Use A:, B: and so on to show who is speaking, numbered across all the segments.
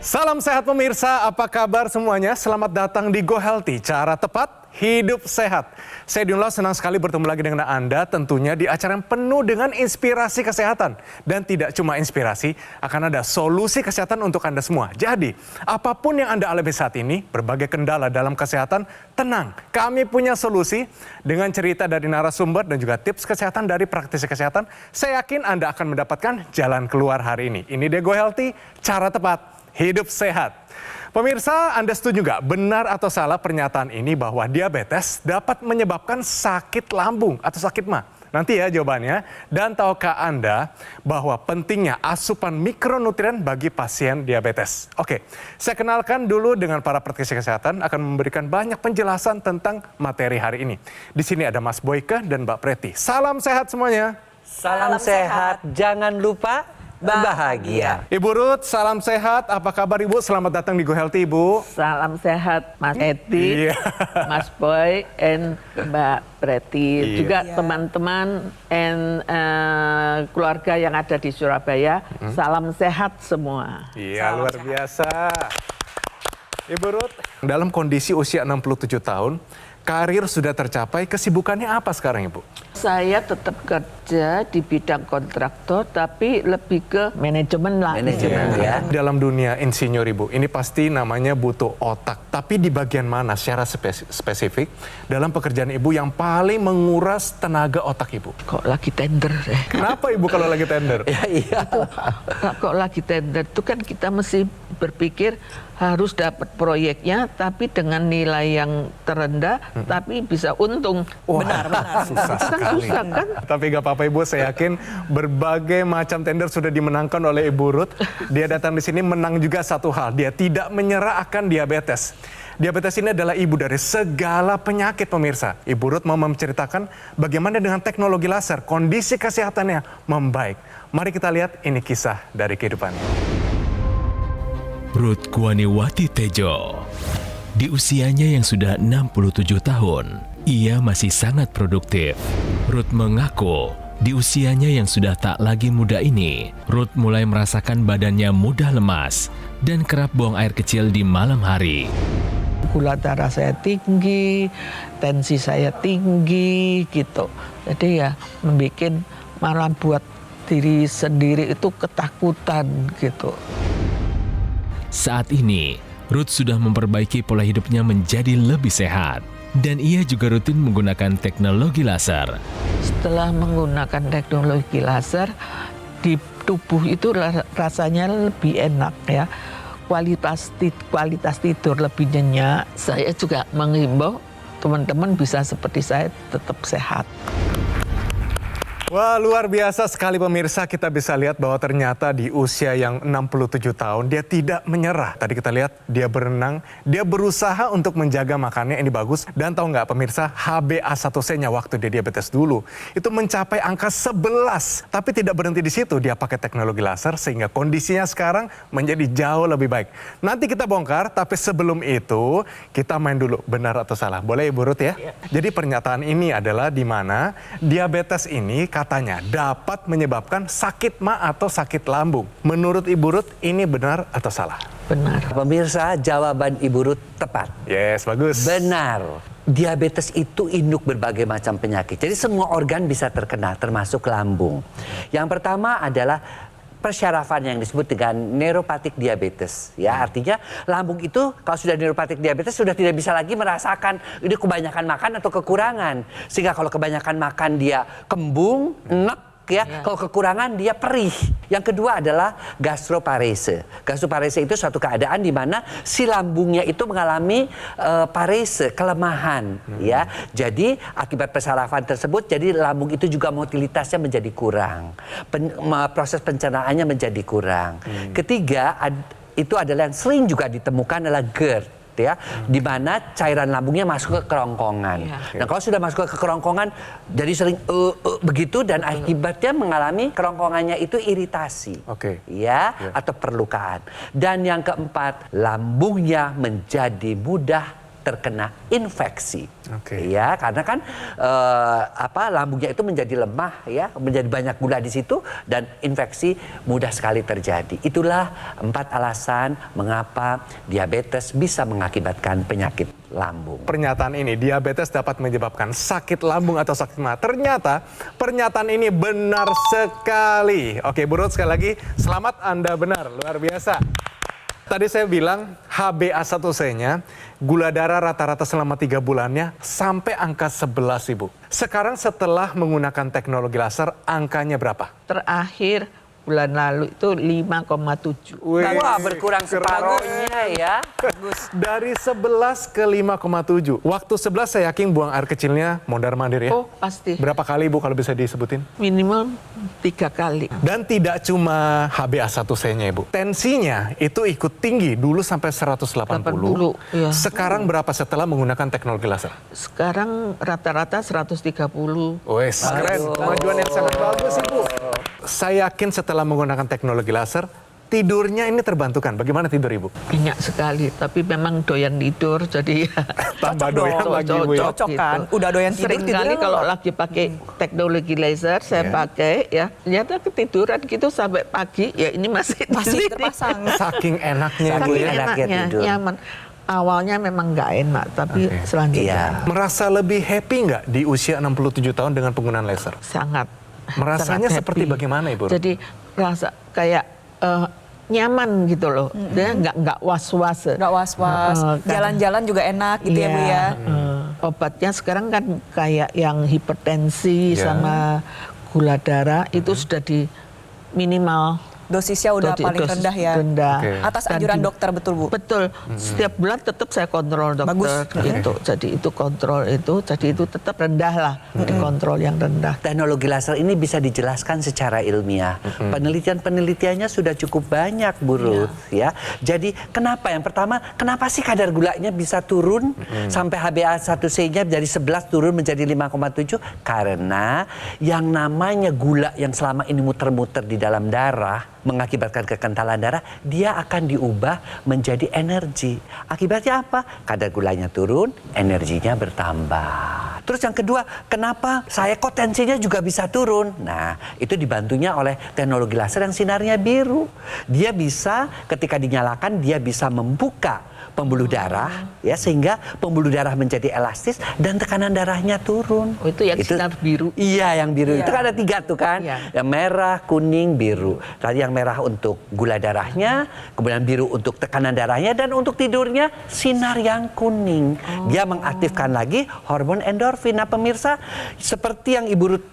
A: Salam sehat pemirsa, apa kabar semuanya? Selamat datang di Go Healthy, cara tepat hidup sehat. Saya Diunlah senang sekali bertemu lagi dengan Anda tentunya di acara yang penuh dengan inspirasi kesehatan. Dan tidak cuma inspirasi, akan ada solusi kesehatan untuk Anda semua. Jadi, apapun yang Anda alami saat ini, berbagai kendala dalam kesehatan, tenang. Kami punya solusi dengan cerita dari narasumber dan juga tips kesehatan dari praktisi kesehatan. Saya yakin Anda akan mendapatkan jalan keluar hari ini. Ini dia Go Healthy, cara tepat hidup sehat. Pemirsa, Anda setuju nggak benar atau salah pernyataan ini bahwa diabetes dapat menyebabkan sakit lambung atau sakit mah? Nanti ya jawabannya. Dan tahukah Anda bahwa pentingnya asupan mikronutrien bagi pasien diabetes? Oke, saya kenalkan dulu dengan para praktisi kesehatan akan memberikan banyak penjelasan tentang materi hari ini. Di sini ada Mas Boyke dan Mbak Preti. Salam sehat semuanya.
B: Salam sehat, jangan lupa bahagia.
A: Ibu Ruth, salam sehat. Apa kabar Ibu? Selamat datang di Go Healthy, Ibu.
C: Salam sehat Mas Edi, Mas Boy, and Mbak Preti. Juga teman-teman and keluarga yang ada di Surabaya. Salam sehat semua.
A: Iya, luar biasa. Ibu Ruth, dalam kondisi usia 67 tahun, karir sudah tercapai, kesibukannya apa sekarang Ibu?
C: Saya tetap kerja di bidang kontraktor, tapi lebih ke manajemen lah.
B: Manajemen ya.
A: Dalam dunia insinyur Ibu, ini pasti namanya butuh otak. Tapi di bagian mana secara spesifik dalam pekerjaan Ibu yang paling menguras tenaga otak Ibu?
C: Kok lagi tender?
A: Kenapa Ibu kalau lagi tender?
B: Iya.
C: Kok lagi tender? Itu kan kita mesti berpikir harus dapat proyeknya, tapi dengan nilai yang terendah, tapi bisa untung.
A: Benar. Susah sekali.
C: Susah kan?
A: Tapi gak apa-apa Ibu, saya yakin berbagai macam tender sudah dimenangkan oleh Ibu Ruth. Dia datang di sini menang juga satu hal, dia tidak menyerah akan diabetes. Diabetes ini adalah ibu dari segala penyakit pemirsa. Ibu Ruth mau menceritakan bagaimana dengan teknologi laser kondisi kesehatannya membaik. Mari kita lihat ini kisah dari kehidupannya.
D: Ruth Kuaniwati Tejo. Di usianya yang sudah 67 tahun, ia masih sangat produktif. Ruth mengaku, di usianya yang sudah tak lagi muda ini, Ruth mulai merasakan badannya mudah lemas dan kerap buang air kecil di malam hari.
C: Gula darah saya tinggi, tensi saya tinggi gitu. Jadi ya membuat malah buat diri sendiri itu ketakutan gitu.
D: Saat ini, Ruth sudah memperbaiki pola hidupnya menjadi lebih sehat. Dan ia juga rutin menggunakan teknologi laser.
C: Setelah menggunakan teknologi laser, di tubuh itu rasanya lebih enak ya. Kualitas tidur lebih nyenyak. Saya juga menghimbau teman-teman bisa seperti saya tetap sehat.
A: Wah, luar biasa sekali pemirsa, kita bisa lihat bahwa ternyata di usia yang 67 tahun dia tidak menyerah. Tadi kita lihat dia berenang, dia berusaha untuk menjaga makannya, ini bagus. Dan tahu nggak pemirsa, HbA1c-nya waktu dia diabetes dulu itu mencapai angka 11. Tapi tidak berhenti di situ, dia pakai teknologi laser sehingga kondisinya sekarang menjadi jauh lebih baik. Nanti kita bongkar, tapi sebelum itu kita main dulu benar atau salah. Boleh Ibu Ruth ya? Jadi pernyataan ini adalah di mana diabetes ini katanya dapat menyebabkan sakit mah atau sakit lambung. Menurut Ibu Ruth ini benar atau salah?
C: Benar.
B: Pemirsa, jawaban Ibu Ruth tepat.
A: Yes, bagus.
B: Benar. Diabetes itu induk berbagai macam penyakit. Jadi semua organ bisa terkena, termasuk lambung. Yang pertama adalah persyarafan yang disebut dengan neuropatik diabetes. Ya, artinya lambung itu kalau sudah neuropatik diabetes sudah tidak bisa lagi merasakan ini kebanyakan makan atau kekurangan. Sehingga kalau kebanyakan makan dia kembung, enek ya. Kalau kekurangan dia perih. Yang kedua adalah gastroparese. Gastroparese itu suatu keadaan di mana si lambungnya itu mengalami parese, kelemahan ya. Jadi akibat persarafan tersebut jadi lambung itu juga motilitasnya menjadi kurang. Proses pencernaannya menjadi kurang. Ketiga itu adalah yang sering juga ditemukan adalah GERD. Ya, di mana cairan lambungnya masuk ke kerongkongan. Nah, kalau sudah masuk ke kerongkongan, jadi sering begitu dan akibatnya mengalami kerongkongannya itu iritasi, atau perlukaan. Dan yang keempat, lambungnya menjadi mudah terkena infeksi.
A: Oke.
B: Ya, karena kan lambungnya itu menjadi lemah ya, menjadi banyak gula di situ dan infeksi mudah sekali terjadi. Itulah 4 alasan mengapa diabetes bisa mengakibatkan penyakit lambung.
A: Pernyataan ini, diabetes dapat menyebabkan sakit lambung atau sakit mah. Ternyata pernyataan ini benar sekali. Oke, Bu Ruth, sekali lagi selamat, Anda benar, luar biasa. Tadi saya bilang HbA1c-nya, gula darah rata-rata selama 3 bulannya sampai angka 11, Ibu. Sekarang setelah menggunakan teknologi laser, angkanya berapa?
C: Terakhir bulan lalu itu 5,7.
B: Wah, berkurang separuhnya ya.
A: Dari 11 ke 5,7. Waktu 11 saya yakin buang air kecilnya mondar-mandir ya.
C: Oh, pasti.
A: Berapa kali, Ibu, kalau bisa disebutin?
C: Minimal 3 kali.
A: Dan tidak cuma HbA1c-nya, Ibu. Tensinya itu ikut tinggi dulu sampai 180.
C: Iya.
A: Sekarang berapa setelah menggunakan teknologi laser?
C: Sekarang rata-rata 130.
A: Wes, keren. Kemajuan yang sangat bagus, Ibu. Saya yakin setelah menggunakan teknologi laser, tidurnya ini terbantukan. Bagaimana tidur, Ibu?
C: Banyak sekali, tapi memang doyan tidur, jadi
A: Tambah doyan lagi, Ibu ya.
E: Cocok kan? Udah doyan tidur,
C: Sering kali kalau lagi pakai teknologi laser, saya pakai ya, ternyata ketiduran gitu sampai pagi, ya ini masih di sini.
E: terpasang.
A: Saking enaknya, Bu
C: Saking
A: ya.
B: enaknya
C: enaknya,
B: tidur.
C: nyaman. Awalnya memang nggak enak, tapi
A: Oke.
C: selanjutnya
A: Merasa lebih happy nggak di usia 67 tahun dengan penggunaan laser?
C: sangat.
A: Merasanya
C: sangat
A: seperti
C: happy.
A: bagaimana, Ibu?
C: Jadi rasa kayak nyaman gitu loh, dia nggak was-was.
E: Nggak was-was.
C: Kan.
E: Jalan-jalan juga enak gitu ya Bu ya.
C: Obatnya sekarang kan kayak yang hipertensi
A: Ya.
C: sama gula darah itu sudah di minimal.
E: Dosisnya udah paling
C: dosis
E: rendah ya.
C: rendah.
A: Oke.
E: Atas
C: Dan
E: anjuran
C: di-
E: dokter, betul Bu?
C: Betul. Setiap bulan tetap saya kontrol dokter.
E: Bagus.
C: Gitu. Jadi itu kontrol itu, jadi itu tetap rendah lah, dikontrol yang rendah.
B: Teknologi laser ini bisa dijelaskan secara ilmiah. Penelitian-penelitiannya sudah cukup banyak, Bu Ruth, ya. Jadi kenapa? Yang pertama, kenapa sih kadar gulanya bisa turun sampai HbA1c-nya dari 11 turun menjadi 5,7? Karena yang namanya gula yang selama ini muter-muter di dalam darah mengakibatkan kekentalan darah, dia akan diubah menjadi energi. Akibatnya apa? Kadar gulanya turun, energinya bertambah. Terus yang kedua, kenapa saya kok tensinya juga bisa turun? Nah, itu dibantunya oleh teknologi laser yang sinarnya biru. Dia bisa, ketika dinyalakan, dia bisa membuka pembuluh darah, ya, sehingga pembuluh darah menjadi elastis dan tekanan darahnya turun.
C: Oh, itu yang sinar biru.
B: Iya, yang biru.
E: Iya.
B: Itu kan ada 3 tuh kan.
C: Iya.
B: Yang merah, kuning, biru. Tadi yang merah untuk gula darahnya, kemudian biru untuk tekanan darahnya, dan untuk tidurnya sinar yang kuning. Dia mengaktifkan lagi hormon endorfin. Nah, pemirsa, seperti yang Ibu Ruth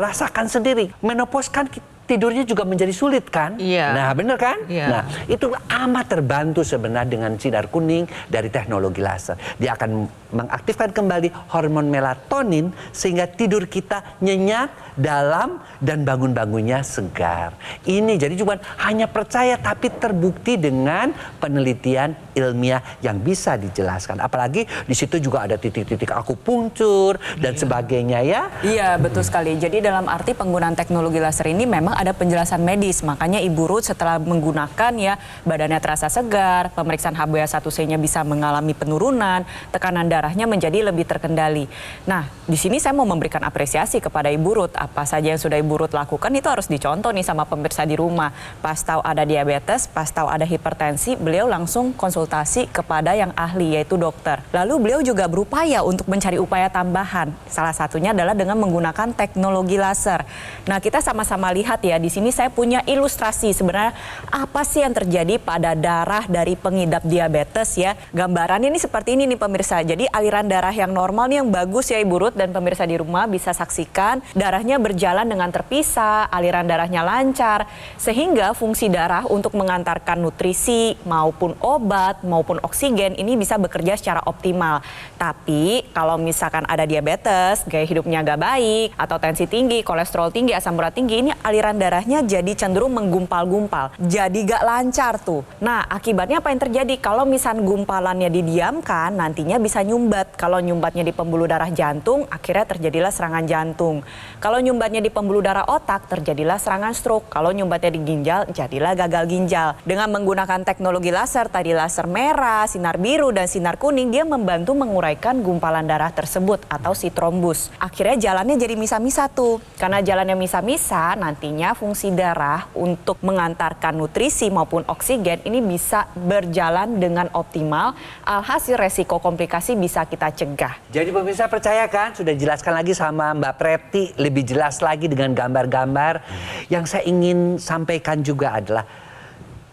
B: rasakan sendiri, menopause kan tidurnya juga menjadi sulit kan?
C: Iya.
B: Nah, benar kan?
C: Iya.
B: Nah, itu amat terbantu sebenarnya dengan sinar kuning dari teknologi laser. Dia akan mengaktifkan kembali hormon melatonin sehingga tidur kita nyenyak, dalam, dan bangun-bangunnya segar. Ini jadi cuma hanya percaya tapi terbukti dengan penelitian ilmiah yang bisa dijelaskan. Apalagi di situ juga ada titik-titik akupunktur dan sebagainya ya.
E: Iya, betul sekali. Jadi dalam arti penggunaan teknologi laser ini memang ada penjelasan medis. Makanya Ibu Ruth setelah menggunakan ya badannya terasa segar, pemeriksaan HbA1c-nya bisa mengalami penurunan, tekanan darahnya menjadi lebih terkendali. Nah, di sini saya mau memberikan apresiasi kepada Ibu Ruth. Apa saja yang sudah Ibu Ruth lakukan itu harus dicontoh nih sama pemirsa di rumah. Pas tahu ada diabetes, pas tahu ada hipertensi, beliau langsung konsultasi kepada yang ahli yaitu dokter. Lalu beliau juga berupaya untuk mencari upaya tambahan. Salah satunya adalah dengan menggunakan teknologi laser. Nah, kita sama-sama lihat ya, di sini saya punya ilustrasi sebenarnya apa sih yang terjadi pada darah dari pengidap diabetes ya. Gambarannya ini seperti ini nih pemirsa. Jadi aliran darah yang normal nih yang bagus ya Ibu Ruth dan pemirsa di rumah bisa saksikan darahnya berjalan dengan terpisah, aliran darahnya lancar sehingga fungsi darah untuk mengantarkan nutrisi maupun obat maupun oksigen ini bisa bekerja secara optimal. Tapi kalau misalkan ada diabetes, gaya hidupnya gak baik atau tensi tinggi, kolesterol tinggi, asam urat tinggi, ini aliran aliran darahnya jadi cenderung menggumpal-gumpal, jadi gak lancar tuh. Nah, akibatnya apa yang terjadi? Kalau misal gumpalannya didiamkan, nantinya bisa nyumbat. Kalau nyumbatnya di pembuluh darah jantung, akhirnya terjadilah serangan jantung. Kalau nyumbatnya di pembuluh darah otak, terjadilah serangan stroke. Kalau nyumbatnya di ginjal, jadilah gagal ginjal. Dengan menggunakan teknologi laser, tadi laser merah, sinar biru, dan sinar kuning, dia membantu menguraikan gumpalan darah tersebut atau si trombus. Akhirnya jalannya jadi misa-misa tuh. Karena jalannya misa-misa, nantinya fungsi darah untuk mengantarkan nutrisi maupun oksigen ini bisa berjalan dengan optimal. Alhasil resiko komplikasi bisa kita cegah.
B: Jadi pemirsa percaya kan, sudah dijelaskan lagi sama Mbak Preti, lebih jelas lagi dengan gambar-gambar. Yang saya ingin sampaikan juga adalah,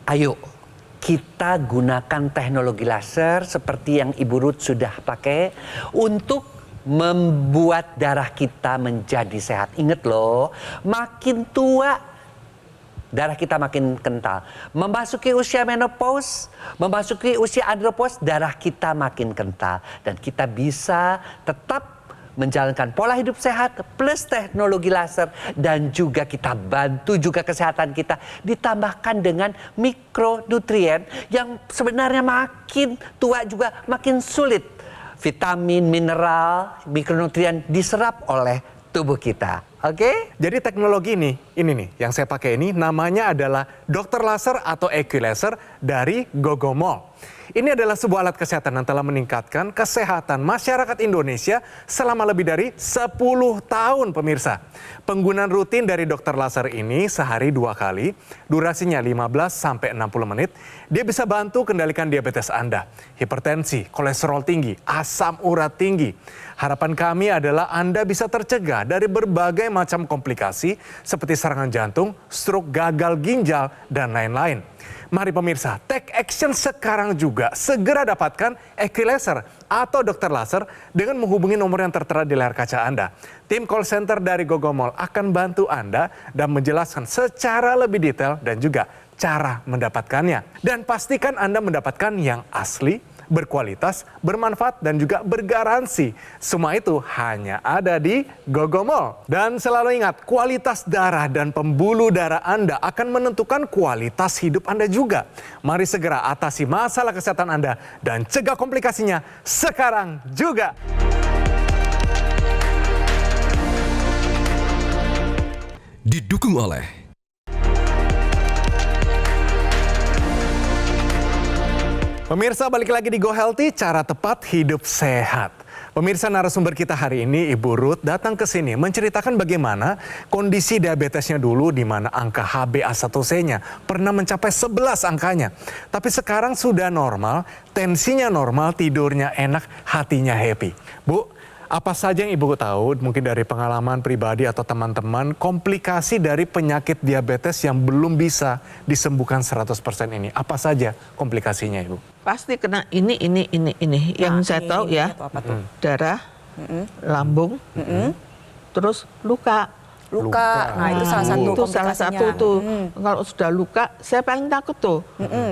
B: ayo kita gunakan teknologi laser seperti yang Ibu Ruth sudah pakai untuk membuat darah kita menjadi sehat. Ingat loh, makin tua darah kita makin kental. Memasuki usia menopause, memasuki usia andropause, darah kita makin kental. Dan kita bisa tetap menjalankan pola hidup sehat plus teknologi laser, dan juga kita bantu juga kesehatan kita ditambahkan dengan mikronutrien yang sebenarnya makin tua juga makin sulit vitamin, mineral, mikronutrien diserap oleh tubuh kita. Oke?
A: Jadi teknologi ini nih yang saya pakai ini namanya adalah Dr. Laser atau EQ Laser dari Gogomol. Ini adalah sebuah alat kesehatan yang telah meningkatkan kesehatan masyarakat Indonesia selama lebih dari 10 tahun, pemirsa. Penggunaan rutin dari Dr. Laser ini sehari 2 kali, durasinya 15-60 menit. Dia bisa bantu kendalikan diabetes Anda, hipertensi, kolesterol tinggi, asam urat tinggi. Harapan kami adalah Anda bisa tercegah dari berbagai macam komplikasi seperti serangan jantung, stroke, gagal ginjal, dan lain-lain. Mari pemirsa, take action sekarang juga. Segera dapatkan EQ Laser atau Dr. Laser dengan menghubungi nomor yang tertera di layar kaca Anda. Tim call center dari Gogomol akan bantu Anda dan menjelaskan secara lebih detail dan juga cara mendapatkannya. Dan pastikan Anda mendapatkan yang asli, berkualitas, bermanfaat, dan juga bergaransi. Semua itu hanya ada di Gogomol. Dan selalu ingat, kualitas darah dan pembuluh darah Anda akan menentukan kualitas hidup Anda juga. Mari segera atasi masalah kesehatan Anda dan cegah komplikasinya sekarang juga.
F: Didukung oleh
A: Pemirsa, balik lagi di Go Healthy, cara tepat hidup sehat. Pemirsa, narasumber kita hari ini Ibu Ruth datang ke sini menceritakan bagaimana kondisi diabetesnya dulu, di mana angka HbA1c-nya pernah mencapai 11 angkanya. Tapi sekarang sudah normal, tensinya normal, tidurnya enak, hatinya happy. Bu, apa saja yang Ibu tahu mungkin dari pengalaman pribadi atau teman-teman komplikasi dari penyakit diabetes yang belum bisa disembuhkan 100% ini? Apa saja komplikasinya, Ibu?
C: Pasti kena ini. Yang saya tahu ya, darah, lambung, terus luka.
E: Nah itu salah satu
C: Itu salah
E: komplikasinya.
C: satu tuh. Kalau sudah luka, saya paling takut tuh.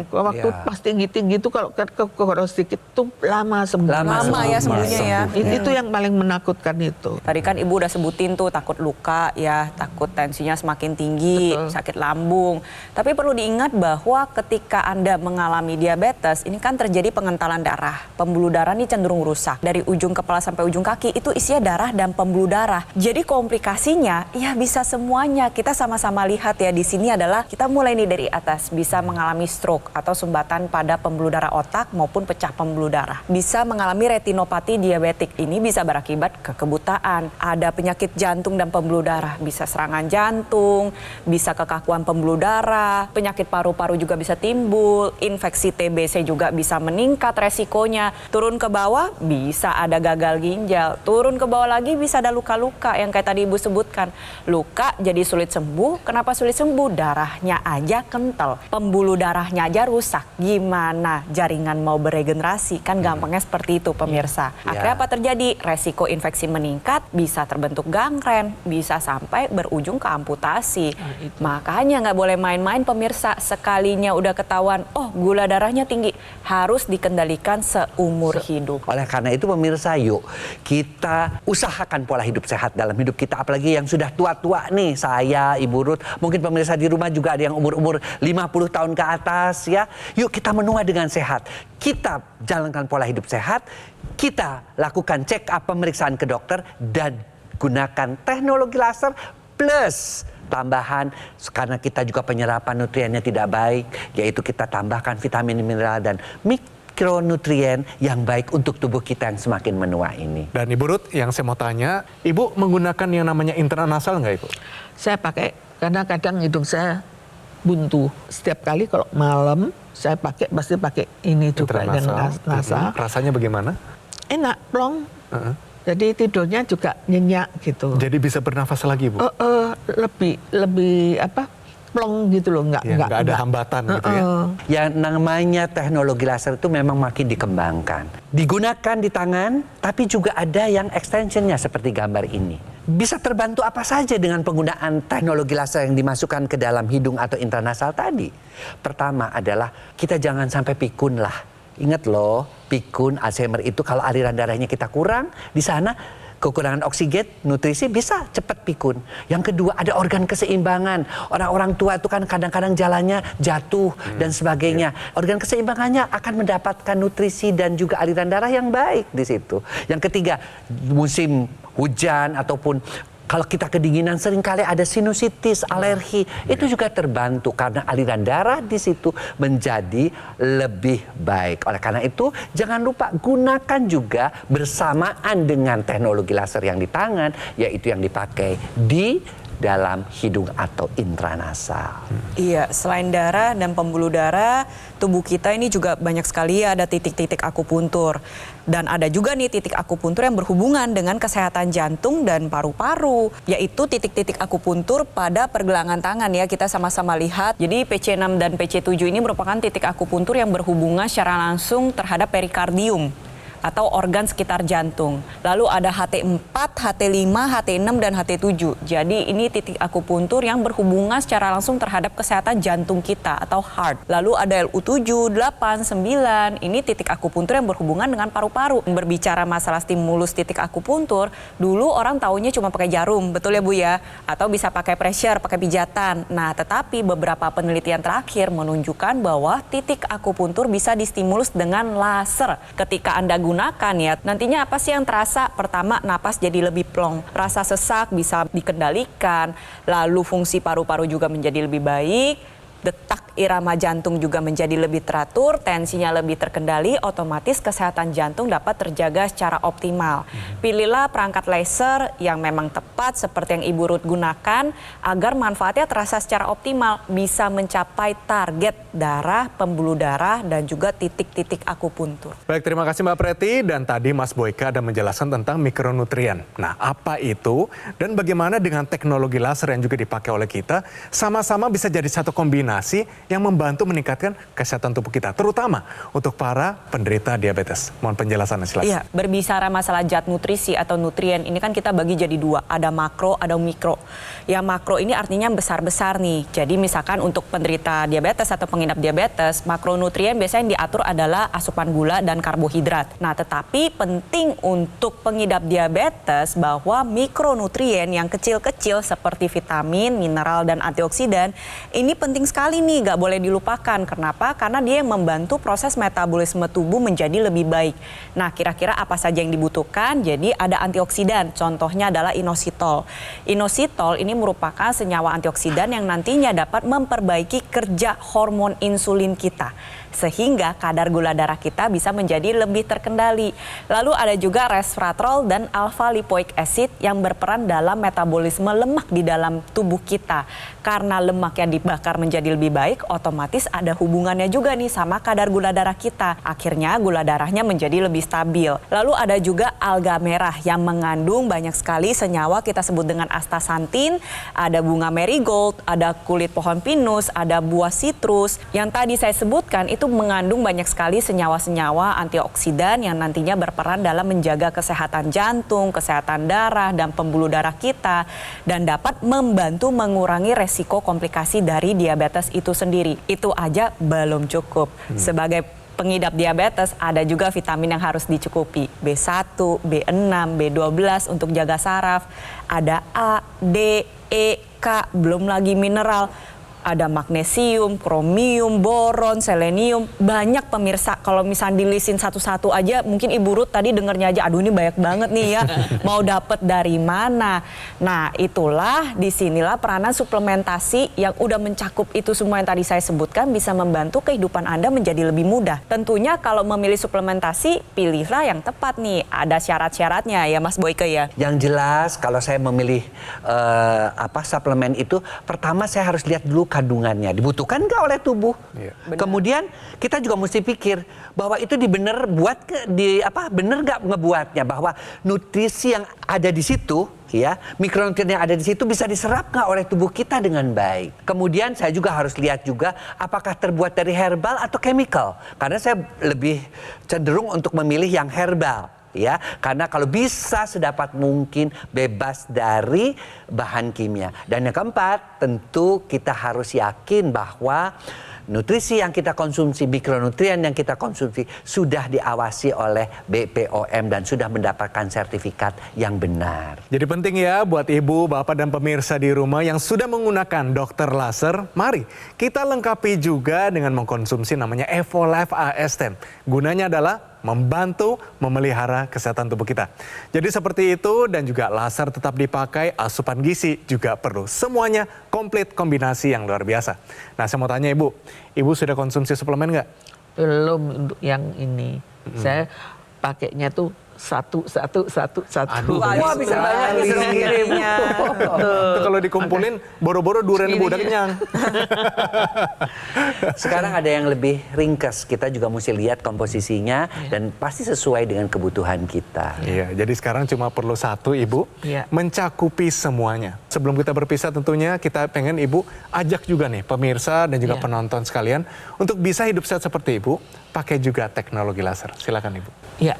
C: Waktu
B: Ya.
C: pas tinggi-tinggi itu kalau kegoros sedikit tuh lama sembuh.
E: Lama ya sembuhnya ya.
C: Itu yang paling menakutkan itu.
E: Tadi kan Ibu udah sebutin tuh takut luka ya, takut tensinya semakin tinggi,
C: Betul.
E: sakit lambung. Tapi perlu diingat bahwa ketika Anda mengalami diabetes, ini kan terjadi pengentalan darah. Pembuluh darah ini cenderung rusak. Dari ujung kepala sampai ujung kaki itu isinya darah dan pembuluh darah. Jadi komplikasinya ya bisa semuanya. Kita sama-sama lihat ya di sini adalah kita mulai nih dari atas, bisa mengalami stroke atau sumbatan pada pembuluh darah otak maupun pecah pembuluh darah. Bisa mengalami retinopati diabetik, ini bisa berakibat kekebutaan. Ada penyakit jantung dan pembuluh darah, bisa serangan jantung, bisa kekakuan pembuluh darah, penyakit paru-paru juga bisa timbul, infeksi TBC juga bisa meningkat resikonya. Turun ke bawah bisa ada gagal ginjal, turun ke bawah lagi bisa ada luka-luka yang kayak tadi Ibu sebutkan. Luka jadi sulit sembuh. Kenapa sulit sembuh? Darahnya aja kental, pembuluh darahnya aja rusak. Gimana jaringan mau beregenerasi? Kan gampangnya seperti itu, pemirsa. Akhirnya apa terjadi? Resiko infeksi meningkat, bisa terbentuk gangren, bisa sampai berujung ke amputasi. Makanya nggak boleh main-main, pemirsa. Sekalinya udah ketahuan, oh gula darahnya tinggi, harus dikendalikan seumur hidup.
B: Oleh karena itu pemirsa, yuk kita usahakan pola hidup sehat dalam hidup kita, apalagi yang sudah tua tua-tua nih, saya, Ibu Ruth, mungkin pemirsa di rumah juga ada yang umur-umur 50 tahun ke atas ya. Yuk kita menua dengan sehat. Kita jalankan pola hidup sehat, kita lakukan check up pemeriksaan ke dokter dan gunakan teknologi laser plus tambahan karena kita juga penyerapan nutriennya tidak baik, yaitu kita tambahkan vitamin, mineral dan mikronutrien yang baik untuk tubuh kita yang semakin menua ini.
A: Dan Ibu Ruth, yang saya mau tanya, Ibu menggunakan yang namanya intranasal nggak Ibu?
C: Saya pakai karena kadang hidung saya buntu. Setiap kali kalau malam saya pasti pakai ini juga yang nasal.
A: Rasanya bagaimana?
C: Enak, plong. Jadi tidurnya juga nyenyak gitu.
A: Jadi bisa bernafas lagi Bu?
C: Lebih plong gitu loh,
A: nggak ada hambatan gitu ya?
B: Yang namanya teknologi laser itu memang makin dikembangkan. Digunakan di tangan, tapi juga ada yang extensionnya seperti gambar ini. Bisa terbantu apa saja dengan penggunaan teknologi laser yang dimasukkan ke dalam hidung atau intranasal tadi. Pertama adalah kita jangan sampai pikun lah. Ingat loh, pikun, Alzheimer itu kalau aliran darahnya kita kurang, di sana kekurangan oksigen, nutrisi bisa cepat pikun. Yang kedua ada organ keseimbangan. Orang-orang tua itu kan kadang-kadang jalannya jatuh dan sebagainya. Organ keseimbangannya akan mendapatkan nutrisi dan juga aliran darah yang baik di situ. Yang ketiga, musim hujan ataupun kalau kita kedinginan seringkali ada sinusitis, alergi, itu juga terbantu karena aliran darah di situ menjadi lebih baik. Oleh karena itu, jangan lupa gunakan juga bersamaan dengan teknologi laser yang di tangan, yaitu yang dipakai di dalam hidung atau intranasal.
E: Iya, selain darah dan pembuluh darah, tubuh kita ini juga banyak sekali ada titik-titik akupuntur. Dan ada juga nih titik akupuntur yang berhubungan dengan kesehatan jantung dan paru-paru, yaitu titik-titik akupuntur pada pergelangan tangan ya. Kita sama-sama lihat. Jadi PC6 dan PC7 ini merupakan titik akupuntur yang berhubungan secara langsung terhadap perikardium atau organ sekitar jantung. Lalu ada HT4, HT5, HT6, dan HT7. Jadi ini titik akupuntur yang berhubungan secara langsung terhadap kesehatan jantung kita atau heart. Lalu ada LU7, 8, 9. Ini titik akupuntur yang berhubungan dengan paru-paru. Berbicara masalah stimulus titik akupuntur, dulu orang taunya cuma pakai jarum, betul ya Bu ya? Atau bisa pakai pressure, pakai pijatan. Nah, tetapi beberapa penelitian terakhir menunjukkan bahwa titik akupuntur bisa distimulus dengan laser. Ketika Anda gunakan ya, nantinya apa sih yang terasa? Pertama, napas jadi lebih plong, rasa sesak bisa dikendalikan, lalu fungsi paru-paru juga menjadi lebih baik, detak irama jantung juga menjadi lebih teratur, tensinya lebih terkendali, otomatis kesehatan jantung dapat terjaga secara optimal. Pilihlah perangkat laser yang memang tepat seperti yang Ibu Ruth gunakan agar manfaatnya terasa secara optimal, bisa mencapai target darah, pembuluh darah, dan juga titik-titik akupuntur.
A: Baik, terima kasih Mbak Preti. Dan tadi Mas Boyka ada menjelaskan tentang mikronutrien. Nah, apa itu dan bagaimana dengan teknologi laser yang juga dipakai oleh kita sama-sama bisa jadi satu kombinasi yang membantu meningkatkan kesehatan tubuh kita, terutama untuk para penderita diabetes. Mohon penjelasannya silakan.
E: Iya, berbicara masalah zat nutrisi atau nutrien, ini kan kita bagi jadi dua, ada makro, ada mikro. Yang makro ini artinya besar-besar nih. Jadi misalkan untuk penderita diabetes atau pengidap diabetes, makronutrien biasanya yang diatur adalah asupan gula dan karbohidrat. Nah, tetapi penting untuk pengidap diabetes bahwa mikronutrien yang kecil-kecil seperti vitamin, mineral, dan antioksidan, ini penting sekali nih, nggak boleh dilupakan. Kenapa? Karena dia membantu proses metabolisme tubuh menjadi lebih baik. Nah, kira-kira apa saja yang dibutuhkan? Jadi ada antioksidan, contohnya adalah inositol. Inositol ini merupakan senyawa antioksidan yang nantinya dapat memperbaiki kerja hormon insulin kita, sehingga kadar gula darah kita bisa menjadi lebih terkendali. Lalu ada juga resveratrol dan alpha lipoic acid yang berperan dalam metabolisme lemak di dalam tubuh kita. Karena lemak yang dibakar menjadi lebih baik, otomatis ada hubungannya juga nih sama kadar gula darah kita. Akhirnya gula darahnya menjadi lebih stabil. Lalu ada juga alga merah yang mengandung banyak sekali senyawa kita sebut dengan astaxanthin, ada bunga marigold, ada kulit pohon pinus, ada buah sitrus. Yang tadi saya sebutkan itu mengandung banyak sekali senyawa-senyawa antioksidan yang nantinya berperan dalam menjaga kesehatan jantung, kesehatan darah, dan pembuluh darah kita, dan dapat membantu mengurangi resiko komplikasi dari diabetes itu sendiri. Itu aja belum cukup. Sebagai pengidap diabetes ada juga vitamin yang harus dicukupi. B1, B6, B12 untuk jaga saraf, ada A, D, E, K, belum lagi mineral. Ada magnesium, kromium, boron, selenium, banyak pemirsa. Kalau misalnya dilisin satu-satu aja, mungkin Ibu Ruth tadi dengernya aja, aduh ini banyak banget nih ya, mau dapet dari mana. Nah itulah disinilah peranan suplementasi yang udah mencakup itu semua yang tadi saya sebutkan bisa membantu kehidupan Anda menjadi lebih mudah. Tentunya kalau memilih suplementasi, pilihlah yang tepat nih, ada syarat-syaratnya ya Mas Boyke ya.
B: Yang jelas kalau saya memilih suplemen itu, pertama saya harus lihat dulu kandungannya, dibutuhkan nggak oleh tubuh.
A: Iya.
B: Kemudian kita juga mesti pikir bahwa itu bener nggak ngebuatnya, bahwa nutrisi yang ada di situ, ya, mikronutrien yang ada di situ bisa diserap nggak oleh tubuh kita dengan baik. Kemudian saya juga harus lihat juga apakah terbuat dari herbal atau chemical, karena saya lebih cenderung untuk memilih yang herbal. Ya, karena kalau bisa sedapat mungkin bebas dari bahan kimia. Dan yang keempat, tentu kita harus yakin bahwa nutrisi yang kita konsumsi, mikronutrien yang kita konsumsi sudah diawasi oleh BPOM dan sudah mendapatkan sertifikat yang benar.
A: Jadi penting ya buat ibu, bapak, dan pemirsa di rumah yang sudah menggunakan Dr. Laser, mari kita lengkapi juga dengan mengkonsumsi namanya Evolife AS10. Gunanya adalah membantu memelihara kesehatan tubuh kita. Jadi seperti itu, dan juga laser tetap dipakai, asupan gizi juga perlu. Semuanya komplit, kombinasi yang luar biasa. Nah saya mau tanya ibu sudah konsumsi suplemen nggak?
C: Belum untuk yang ini. Saya pakainya tuh satu.
A: Aduh,
B: Wah, bisa banyak disuruh kirimnya.
A: Itu kalau dikumpulin, boro-boro durian ibu udah kenyang.
B: Sekarang ada yang lebih ringkas, kita juga mesti lihat komposisinya dan pasti sesuai dengan kebutuhan kita.
A: Iya, jadi sekarang cuma perlu satu ibu, mencakupi semuanya. Sebelum kita berpisah tentunya kita pengen ibu ajak juga nih pemirsa dan juga penonton sekalian untuk bisa hidup sehat seperti ibu, pakai juga teknologi laser. Silakan ibu.
C: Ya,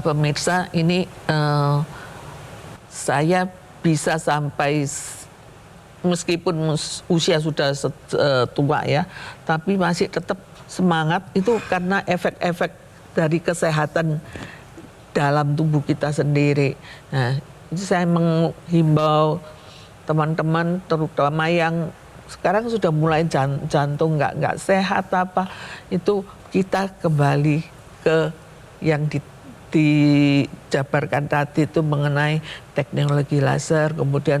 C: pemirsa, ini saya bisa sampai meskipun usia sudah tua ya, tapi masih tetap semangat itu karena efek-efek dari kesehatan dalam tubuh kita sendiri. Nah, saya menghimbau teman-teman terutama yang sekarang sudah mulai jantung nggak sehat itu kita kembali ke yang dijabarkan tadi itu mengenai teknologi laser, kemudian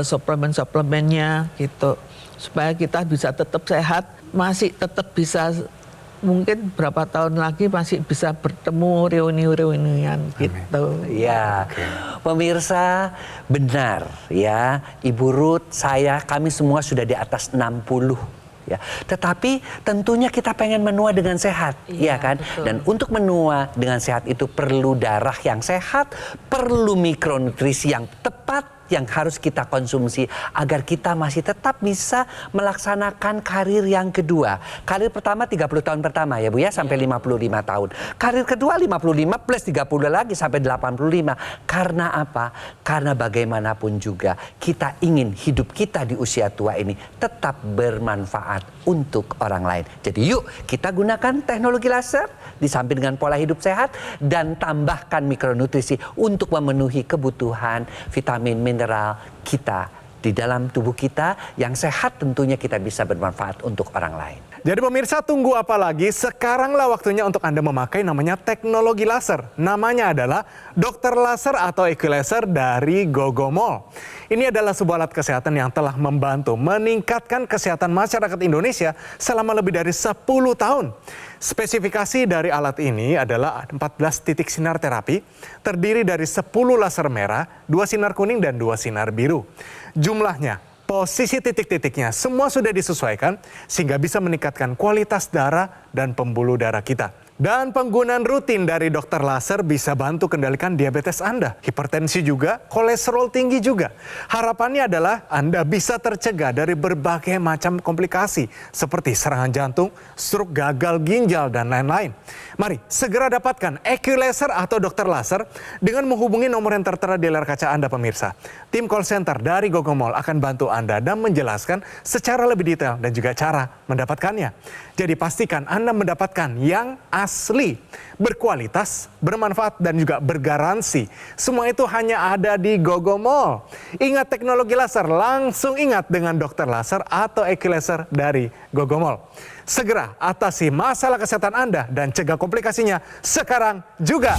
C: suplemen-suplemennya gitu, supaya kita bisa tetap sehat, masih tetap bisa mungkin berapa tahun lagi masih bisa bertemu reuni-reunian gitu.
B: Ya, pemirsa benar ya, Ibu Ruth, saya, kami semua sudah di atas 60. Ya, tetapi tentunya kita pengen menua dengan sehat, ya kan?
E: Betul.
B: Dan untuk menua dengan sehat itu perlu darah yang sehat, perlu mikronutrisi yang tepat yang harus kita konsumsi agar kita masih tetap bisa melaksanakan karir yang kedua. Karir pertama 30 tahun pertama ya Bu ya, sampai 55 tahun. Karir kedua 55 plus 30 lagi sampai 85. Karena apa? Karena bagaimanapun juga kita ingin hidup kita di usia tua ini tetap bermanfaat untuk orang lain. Jadi yuk kita gunakan teknologi laser di samping dengan pola hidup sehat dan tambahkan mikronutrisi untuk memenuhi kebutuhan vitamin, mineral kita di dalam tubuh kita yang sehat, tentunya kita bisa bermanfaat untuk orang lain.
A: Jadi pemirsa, tunggu apa lagi? Sekaranglah waktunya untuk Anda memakai namanya teknologi laser. Namanya adalah Dr. Laser atau Equilaser dari Gogomol. Ini adalah sebuah alat kesehatan yang telah membantu meningkatkan kesehatan masyarakat Indonesia selama lebih dari 10 tahun. Spesifikasi dari alat ini adalah 14 titik sinar terapi, terdiri dari 10 laser merah, 2 sinar kuning, dan 2 sinar biru. Jumlahnya, posisi titik-titiknya semua sudah disesuaikan sehingga bisa meningkatkan kualitas darah dan pembuluh darah kita. Dan penggunaan rutin dari Dr. Laser bisa bantu kendalikan diabetes Anda, hipertensi juga, kolesterol tinggi juga. Harapannya adalah Anda bisa tercegah dari berbagai macam komplikasi seperti serangan jantung, stroke, gagal ginjal, dan lain-lain. Mari segera dapatkan Equilaser atau dokter laser dengan menghubungi nomor yang tertera di layar kaca Anda pemirsa. Tim call center dari Gogomall akan bantu Anda dan menjelaskan secara lebih detail dan juga cara mendapatkannya. Jadi pastikan Anda mendapatkan yang asli, berkualitas, bermanfaat dan juga bergaransi. Semua itu hanya ada di Gogomall. Ingat teknologi laser, langsung ingat dengan dokter laser atau Equilaser dari Gogomall. Segera atasi masalah kesehatan Anda dan cegah komplikasinya sekarang juga.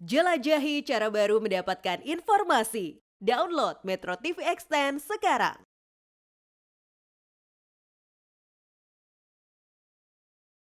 G: Jelajahi cara baru mendapatkan informasi. Download Metro TV Extend sekarang.